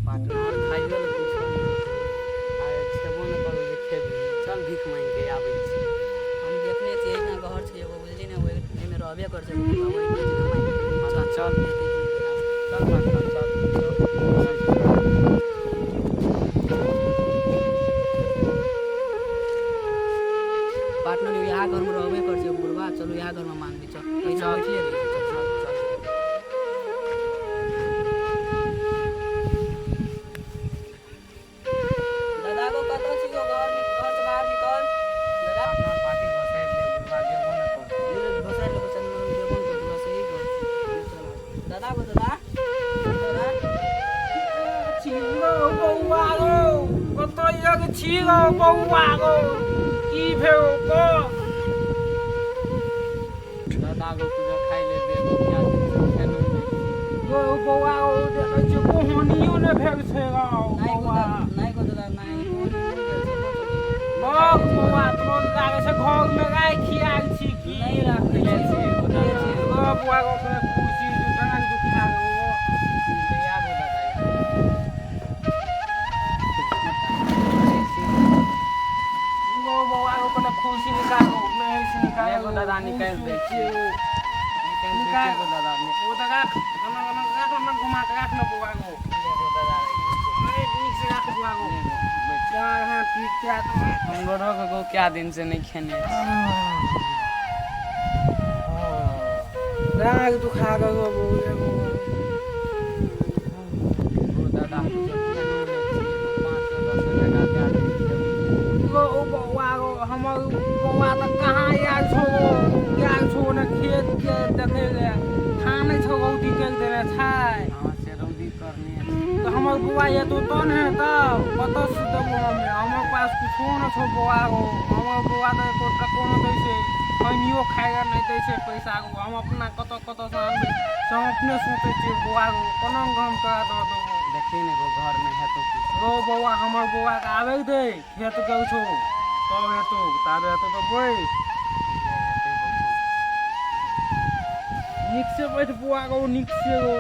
Partner खाइयो ले कुछो आ छेबो न करू जे खेबी चल भीख मांग के आबै छी। हम देखने छी एहिना घर छै एगो बुझली ने ओहिमे रहबे कर छै चल अच्छा चल देतै कि नहीं देतै। चल पार्टनर चल पार्टनर यहाँ घर में रहबे कर छै बुढ़वा चलो यहाँ घर में मांग ली चल एहिना बैठले रही चल। दादा को कतौ छी गो घर से बाहर निकल दादा पार्टनर पार्टी बसाइ ले बुढ़वा देबो न करतै। ये घोसाई लोग चल मन देबो न करतै सही कर दादा को दादा छिगो बौआ गो कतऽ यग छिगो बौआ गो की भेल को दादा गो कुछ खाइ ले देबो क्या खेलू गो बौआ गो देखै छी कोहनियो ने भेल छै गो बौआ नहीं को दादा नहीं बक बौआ तोन लागे छै घर में गाय खियाल छी की नहीं राखै ले छी छी गो बौआ गो के खुशी जगह दुखा गो ले आ गो गो बौआ गो के खुशी निकाल गो नहीं से निकाल एगो दादा निकाल दै छी निकाल गो दादा ने वो तो राख हम घुमा के राख न बौआ गो एगो दादा अरे ठीक से राख बौआ गो चार हाथ पीट के हम गोरो को क्या दिन से नहीं खेने राग दुखा गो बौआ गो ओ दादा कुछ खेलू ले छी 510 टका दे दे गो बौआ गो हमर बौआ त कहाँ याद छो याद छो न खेत के देखे रे थाने छो गौती के देने छाय हां से रौदी करनी है तो हमर बौआ ये तो तन है त कत से देबो हमर पास कुछ न छो बौआ गो हमर बौआ त एको टको न दै छै खनियो खाए नहीं दै छै पैसा गो हम अपना कत से आनबै से अपने सोचै छी बौआ गो कोना हम तोरा दऽ देबो देखी ने गो घर में है तो कुछ गो बौआ हमर बौआ के आबै दे खेत के छो तब हेतौ ताबे हेतौ तो बैठ नीक से बैठ बौआ गो नीक से गो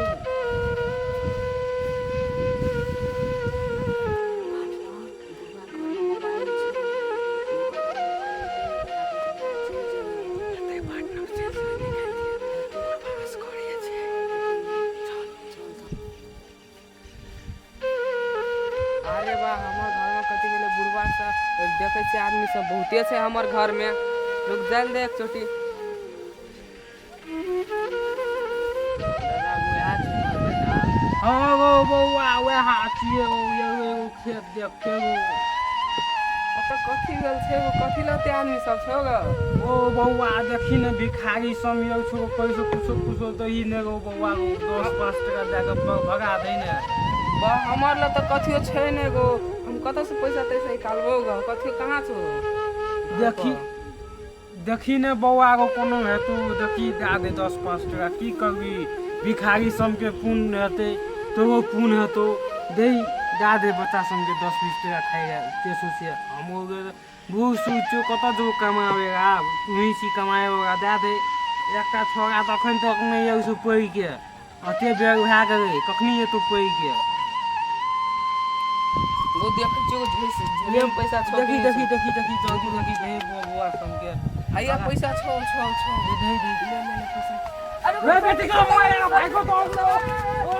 अरे वाह हमर घर में कथी गेले बुढ़वा सब देखे छै आदमी सब बहुते छै हमर घर में रुक जाइल दे एक चोटी दादा गो आ छी बेटा हाँ गो बौआ वह छिए गो एगो खेत देखे गो ओतऽ कथी गेल छै वो कथी लते आदमी सब छौ ग ओ बौआ देखी न भिखारी समियल छो पैसो कुछो दही ने गो बौआ गो 10-5 टका दे के भगा दे ने बा हमर ल त कथियो छै ने गो हम कत से पैसा तैसे निकालबो ग कथी कहाँ छौ देखी ने बौआ गो कोनो हेतु देखी दे दे 10-5 टका की करबी भिखारी सम के पुण्य हेतै तो पुण्य हेतौ दे दे बच्चा सम के 10-20 टका खाइ तेसो से हम बूढ़ सूचो कत जो कमावेगा तुही सी कमाएगा दे एकटा छोरा तखन तक नहीं है सो पढ़ के अते बेग भए गेलै कखनी एतौ पढ़ के गो देखै छियो झोले में पैसा छौ देखी जल्दी देखी दे बौआ सम के हैया पैसा छौ दे ले ले पैसा अरे बेटी का मोबाइल भाई को तो ओ